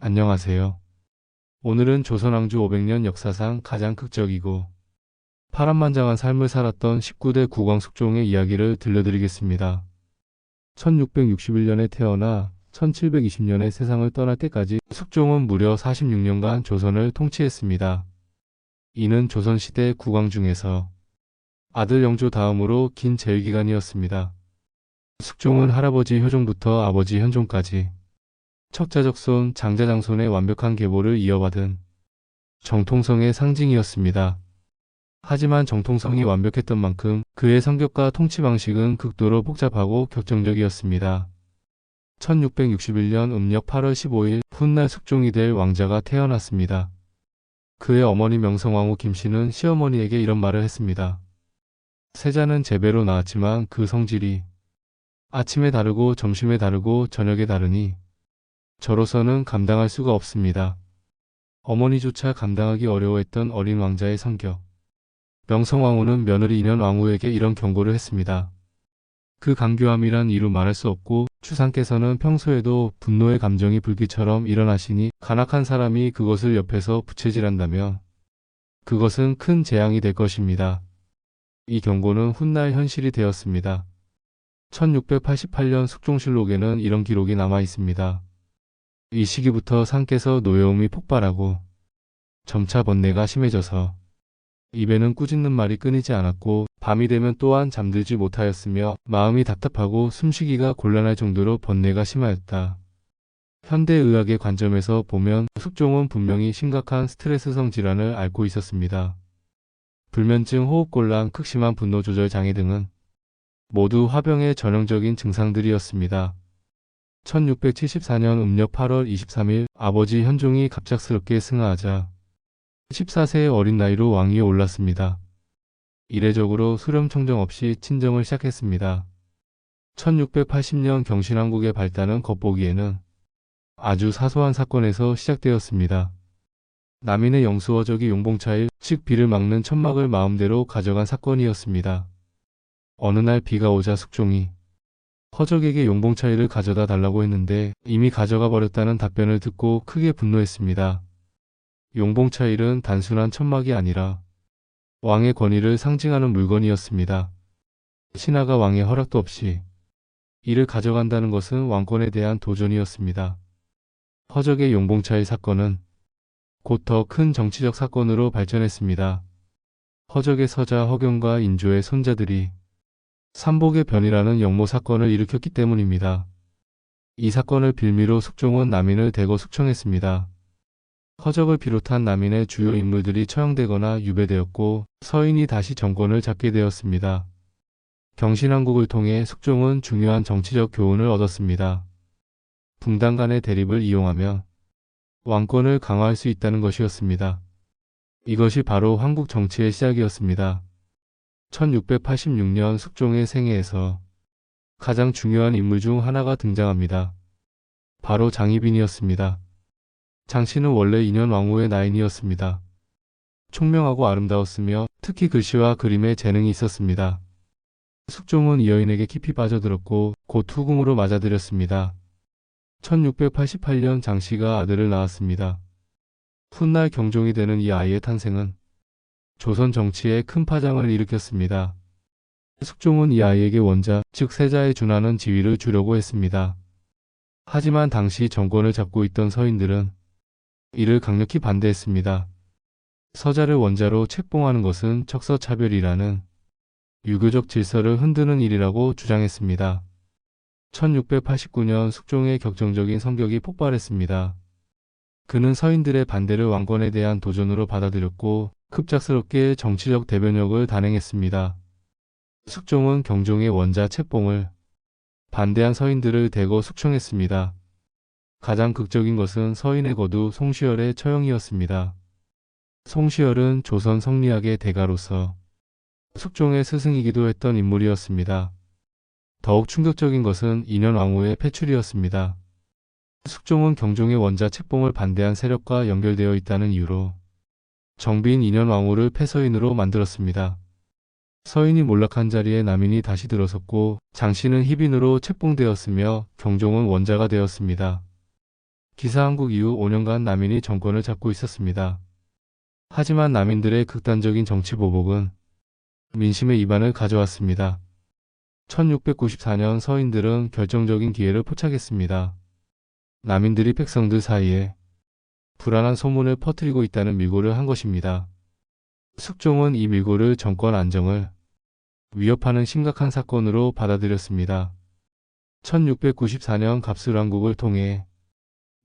안녕하세요. 오늘은 조선 왕조 500년 역사상 가장 극적이고 파란만장한 삶을 살았던 19대 국왕 숙종의 이야기를 들려드리겠습니다. 1661년에 태어나 1720년에 세상을 떠날 때까지 숙종은 무려 46년간 조선을 통치했습니다. 이는 조선시대 국왕 중에서 아들 영조 다음으로 긴 재위기간이었습니다. 숙종은 할아버지 효종부터 아버지 현종까지 척자적손, 장자장손의 완벽한 계보를 이어받은 정통성의 상징이었습니다. 하지만 정통성이 완벽했던 만큼 그의 성격과 통치 방식은 극도로 복잡하고 격정적이었습니다. 1661년 음력 8월 15일 훗날 숙종이 될 왕자가 태어났습니다. 그의 어머니 명성황후 김씨는 시어머니에게 이런 말을 했습니다. 세자는 제배로 나왔지만 그 성질이 아침에 다르고 점심에 다르고 저녁에 다르니 저로서는 감당할 수가 없습니다. 어머니조차 감당하기 어려워했던 어린 왕자의 성격. 명성황후는 며느리 인현왕후에게 이런 경고를 했습니다. 그 간교함이란 이루 말할 수 없고 추상께서는 평소에도 분노의 감정이 불길처럼 일어나시니 간악한 사람이 그것을 옆에서 부채질한다면 그것은 큰 재앙이 될 것입니다. 이 경고는 훗날 현실이 되었습니다. 1688년 숙종실록에는 이런 기록이 남아 있습니다. 이 시기부터 상께서 노여움이 폭발하고 점차 번뇌가 심해져서 입에는 꾸짖는 말이 끊이지 않았고 밤이 되면 또한 잠들지 못하였으며 마음이 답답하고 숨쉬기가 곤란할 정도로 번뇌가 심하였다. 현대의학의 관점에서 보면 숙종은 분명히 심각한 스트레스성 질환을 앓고 있었습니다. 불면증, 호흡곤란, 극심한 분노조절 장애 등은 모두 화병의 전형적인 증상들이었습니다. 1674년 음력 8월 23일 아버지 현종이 갑작스럽게 승하하자 14세의 어린 나이로 왕위에 올랐습니다. 이례적으로 수렴청정 없이 친정을 시작했습니다. 1680년 경신왕국의 발단은 겉보기에는 아주 사소한 사건에서 시작되었습니다. 남인의 영수허적이 용봉차일, 즉 비를 막는 천막을 마음대로 가져간 사건이었습니다. 어느 날 비가 오자 숙종이 허적에게 용봉차일을 가져다 달라고 했는데 이미 가져가 버렸다는 답변을 듣고 크게 분노했습니다. 용봉차일은 단순한 천막이 아니라 왕의 권위를 상징하는 물건이었습니다. 신하가 왕의 허락도 없이 이를 가져간다는 것은 왕권에 대한 도전이었습니다. 허적의 용봉차일 사건은 곧 더 큰 정치적 사건으로 발전했습니다. 허적의 서자 허경과 인조의 손자들이 삼복의 변이라는 역모 사건을 일으켰기 때문입니다. 이 사건을 빌미로 숙종은 남인을 대거 숙청했습니다. 허적을 비롯한 남인의 주요 인물들이 처형되거나 유배되었고 서인이 다시 정권을 잡게 되었습니다. 경신왕국을 통해 숙종은 중요한 정치적 교훈을 얻었습니다. 붕당 간의 대립을 이용하면 왕권을 강화할 수 있다는 것이었습니다. 이것이 바로 한국 정치의 시작이었습니다. 1686년 숙종의 생애에서 가장 중요한 인물 중 하나가 등장합니다. 바로 장희빈이었습니다. 장씨는 원래 인현왕후의 나인이었습니다. 총명하고 아름다웠으며 특히 글씨와 그림에 재능이 있었습니다. 숙종은 이 여인에게 깊이 빠져들었고 곧 후궁으로 맞아들였습니다. 1688년 장씨가 아들을 낳았습니다. 훗날 경종이 되는 이 아이의 탄생은 조선 정치에 큰 파장을 일으켰습니다. 숙종은 이 아이에게 원자, 즉 세자에 준하는 지위를 주려고 했습니다. 하지만 당시 정권을 잡고 있던 서인들은 이를 강력히 반대했습니다. 서자를 원자로 책봉하는 것은 척서차별이라는 유교적 질서를 흔드는 일이라고 주장했습니다. 1689년 숙종의 격정적인 성격이 폭발했습니다. 그는 서인들의 반대를 왕권에 대한 도전으로 받아들였고 급작스럽게 정치적 대변력을 단행했습니다. 숙종은 경종의 원자 책봉을 반대한 서인들을 대거 숙청했습니다. 가장 극적인 것은 서인의 거두 송시열의 처형이었습니다. 송시열은 조선 성리학의 대가로서 숙종의 스승이기도 했던 인물이었습니다. 더욱 충격적인 것은 인현왕후의 패출이었습니다. 숙종은 경종의 원자 책봉을 반대한 세력과 연결되어 있다는 이유로 정비인 인현왕후를 패서인으로 만들었습니다. 서인이 몰락한 자리에 남인이 다시 들어섰고 장씨는 희빈으로 책봉되었으며 경종은 원자가 되었습니다. 기사한국 이후 5년간 남인이 정권을 잡고 있었습니다. 하지만 남인들의 극단적인 정치 보복은 민심의 이반을 가져왔습니다. 1694년 서인들은 결정적인 기회를 포착했습니다. 남인들이 백성들 사이에 불안한 소문을 퍼뜨리고 있다는 밀고를 한 것입니다. 숙종은 이 밀고를 정권 안정을 위협하는 심각한 사건으로 받아들였습니다. 1694년 갑술왕국을 통해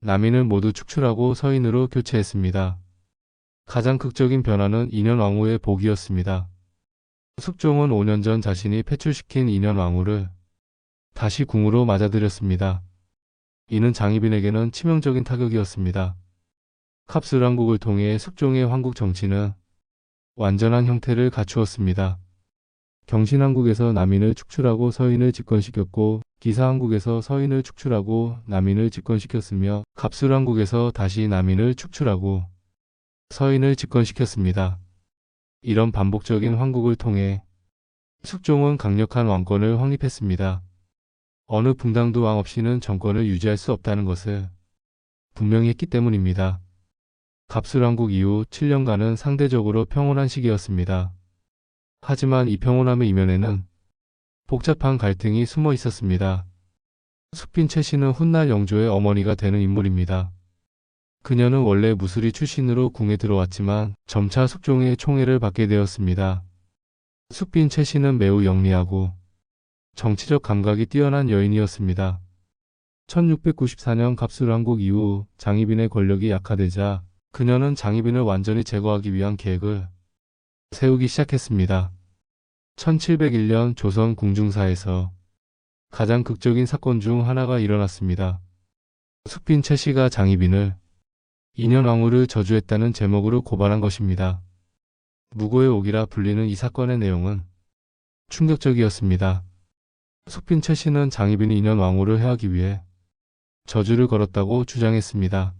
남인을 모두 축출하고 서인으로 교체했습니다. 가장 극적인 변화는 인현왕후의 복이었습니다. 숙종은 5년 전 자신이 패출시킨 인현왕후를 다시 궁으로 맞아들였습니다. 이는 장희빈에게는 치명적인 타격이었습니다. 갑술왕국을 통해 숙종의 황국 정치는 완전한 형태를 갖추었습니다. 경신왕국에서 남인을 축출하고 서인을 집권시켰고 기사왕국에서 서인을 축출하고 남인을 집권시켰으며 갑술왕국에서 다시 남인을 축출하고 서인을 집권시켰습니다. 이런 반복적인 황국을 통해 숙종은 강력한 왕권을 확립했습니다. 어느 붕당도 왕 없이는 정권을 유지할 수 없다는 것을 분명히 했기 때문입니다. 갑술왕국 이후 7년간은 상대적으로 평온한 시기였습니다. 하지만 이 평온함의 이면에는 복잡한 갈등이 숨어 있었습니다. 숙빈 최씨는 훗날 영조의 어머니가 되는 인물입니다. 그녀는 원래 무술이 출신으로 궁에 들어왔지만 점차 숙종의 총애를 받게 되었습니다. 숙빈 최씨는 매우 영리하고 정치적 감각이 뛰어난 여인이었습니다. 1694년 갑술왕국 이후 장희빈의 권력이 약화되자 그녀는 장희빈을 완전히 제거하기 위한 계획을 세우기 시작했습니다. 1701년 조선 궁중사에서 가장 극적인 사건 중 하나가 일어났습니다. 숙빈 최씨가 장희빈을 인현왕후를 저주했다는 제목으로 고발한 것입니다. 무고의 옥이라 불리는 이 사건의 내용은 충격적이었습니다. 숙빈 최씨는 장희빈이 인현왕후를 해하기 위해 저주를 걸었다고 주장했습니다.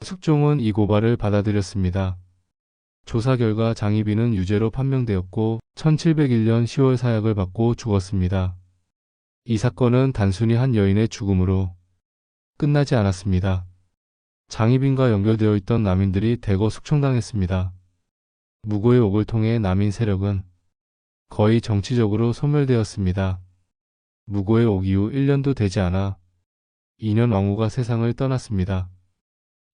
숙종은 이 고발을 받아들였습니다. 조사 결과 장희빈은 유죄로 판명되었고 1701년 10월 사약을 받고 죽었습니다. 이 사건은 단순히 한 여인의 죽음으로 끝나지 않았습니다. 장희빈과 연결되어 있던 남인들이 대거 숙청당했습니다. 무고의 옥을 통해 남인 세력은 거의 정치적으로 소멸되었습니다. 무고의 옥 이후 1년도 되지 않아 인현왕후가 세상을 떠났습니다.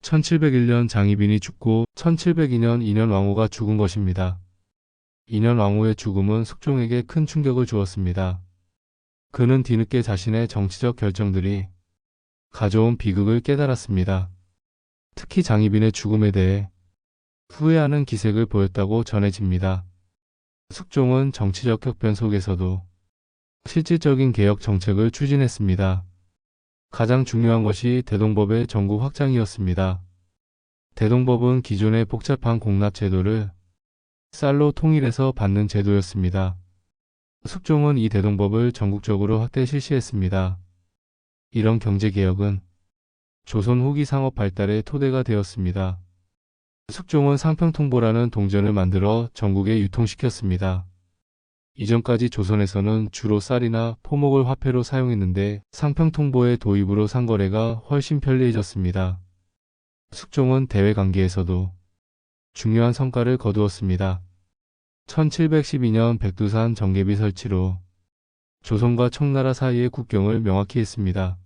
1701년 장희빈이 죽고 1702년 인현왕후가 죽은 것입니다. 인현왕후의 죽음은 숙종에게 큰 충격을 주었습니다. 그는 뒤늦게 자신의 정치적 결정들이 가져온 비극을 깨달았습니다. 특히 장희빈의 죽음에 대해 후회하는 기색을 보였다고 전해집니다. 숙종은 정치적 격변 속에서도 실질적인 개혁 정책을 추진했습니다. 가장 중요한 것이 대동법의 전국 확장이었습니다. 대동법은 기존의 복잡한 공납 제도를 쌀로 통일해서 받는 제도였습니다. 숙종은 이 대동법을 전국적으로 확대 실시했습니다. 이런 경제개혁은 조선 후기 상업 발달의 토대가 되었습니다. 숙종은 상평통보라는 동전을 만들어 전국에 유통시켰습니다. 이전까지 조선에서는 주로 쌀이나 포목을 화폐로 사용했는데 상평통보의 도입으로 상거래가 훨씬 편리해졌습니다. 숙종은 대외관계에서도 중요한 성과를 거두었습니다. 1712년 백두산 정계비 설치로 조선과 청나라 사이의 국경을 명확히 했습니다.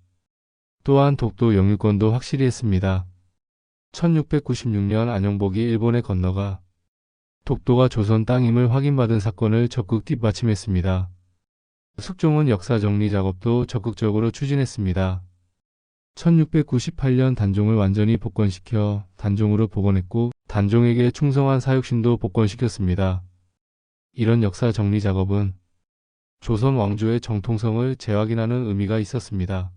또한 독도 영유권도 확실히 했습니다. 1696년 안영복이 일본에 건너가 독도가 조선 땅임을 확인받은 사건을 적극 뒷받침했습니다. 숙종은 역사 정리 작업도 적극적으로 추진했습니다. 1698년 단종을 완전히 복권시켜 단종으로 복원했고 단종에게 충성한 사육신도 복권시켰습니다. 이런 역사 정리 작업은 조선 왕조의 정통성을 재확인하는 의미가 있었습니다.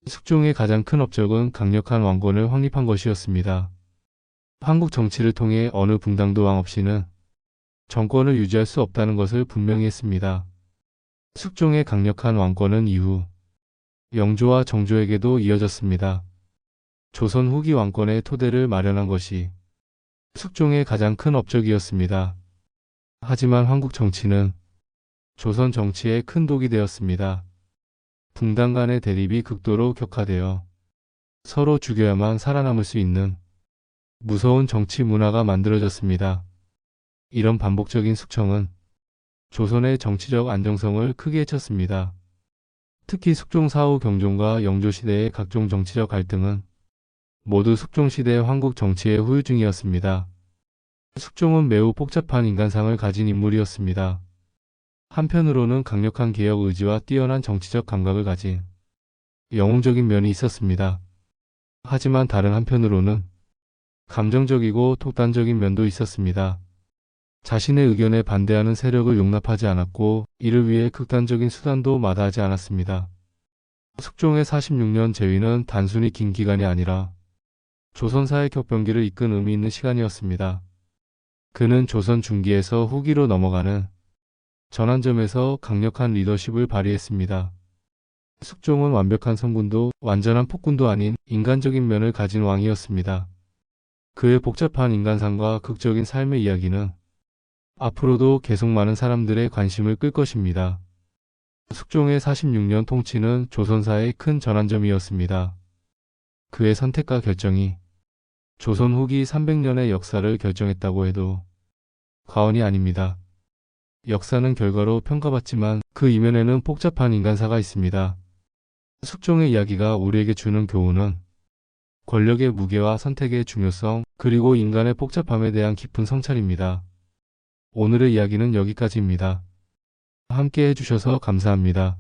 숙종의 가장 큰 업적은 강력한 왕권을 확립한 것이었습니다. 한국 정치를 통해 어느 붕당도 왕 없이는 정권을 유지할 수 없다는 것을 분명히 했습니다. 숙종의 강력한 왕권은 이후 영조와 정조에게도 이어졌습니다. 조선 후기 왕권의 토대를 마련한 것이 숙종의 가장 큰 업적이었습니다. 하지만 한국 정치는 조선 정치에 큰 독이 되었습니다. 붕당 간의 대립이 극도로 격화되어 서로 죽여야만 살아남을 수 있는 무서운 정치 문화가 만들어졌습니다. 이런 반복적인 숙청은 조선의 정치적 안정성을 크게 해쳤습니다. 특히 숙종사후 경종과 영조시대의 각종 정치적 갈등은 모두 숙종시대 한국 정치의 후유증이었습니다. 숙종은 매우 복잡한 인간상을 가진 인물이었습니다. 한편으로는 강력한 개혁 의지와 뛰어난 정치적 감각을 가진 영웅적인 면이 있었습니다. 하지만 다른 한편으로는 감정적이고 독단적인 면도 있었습니다. 자신의 의견에 반대하는 세력을 용납하지 않았고 이를 위해 극단적인 수단도 마다하지 않았습니다. 숙종의 46년 재위는 단순히 긴 기간이 아니라 조선사의 격변기를 이끈 의미 있는 시간이었습니다. 그는 조선 중기에서 후기로 넘어가는 전환점에서 강력한 리더십을 발휘했습니다. 숙종은 완벽한 성군도 완전한 폭군도 아닌 인간적인 면을 가진 왕이었습니다. 그의 복잡한 인간상과 극적인 삶의 이야기는 앞으로도 계속 많은 사람들의 관심을 끌 것입니다. 숙종의 46년 통치는 조선사의 큰 전환점이었습니다. 그의 선택과 결정이 조선 후기 300년의 역사를 결정했다고 해도 과언이 아닙니다. 역사는 결과로 평가받지만 그 이면에는 복잡한 인간사가 있습니다. 숙종의 이야기가 우리에게 주는 교훈은 권력의 무게와 선택의 중요성, 그리고 인간의 복잡함에 대한 깊은 성찰입니다. 오늘의 이야기는 여기까지입니다. 함께 해주셔서 감사합니다.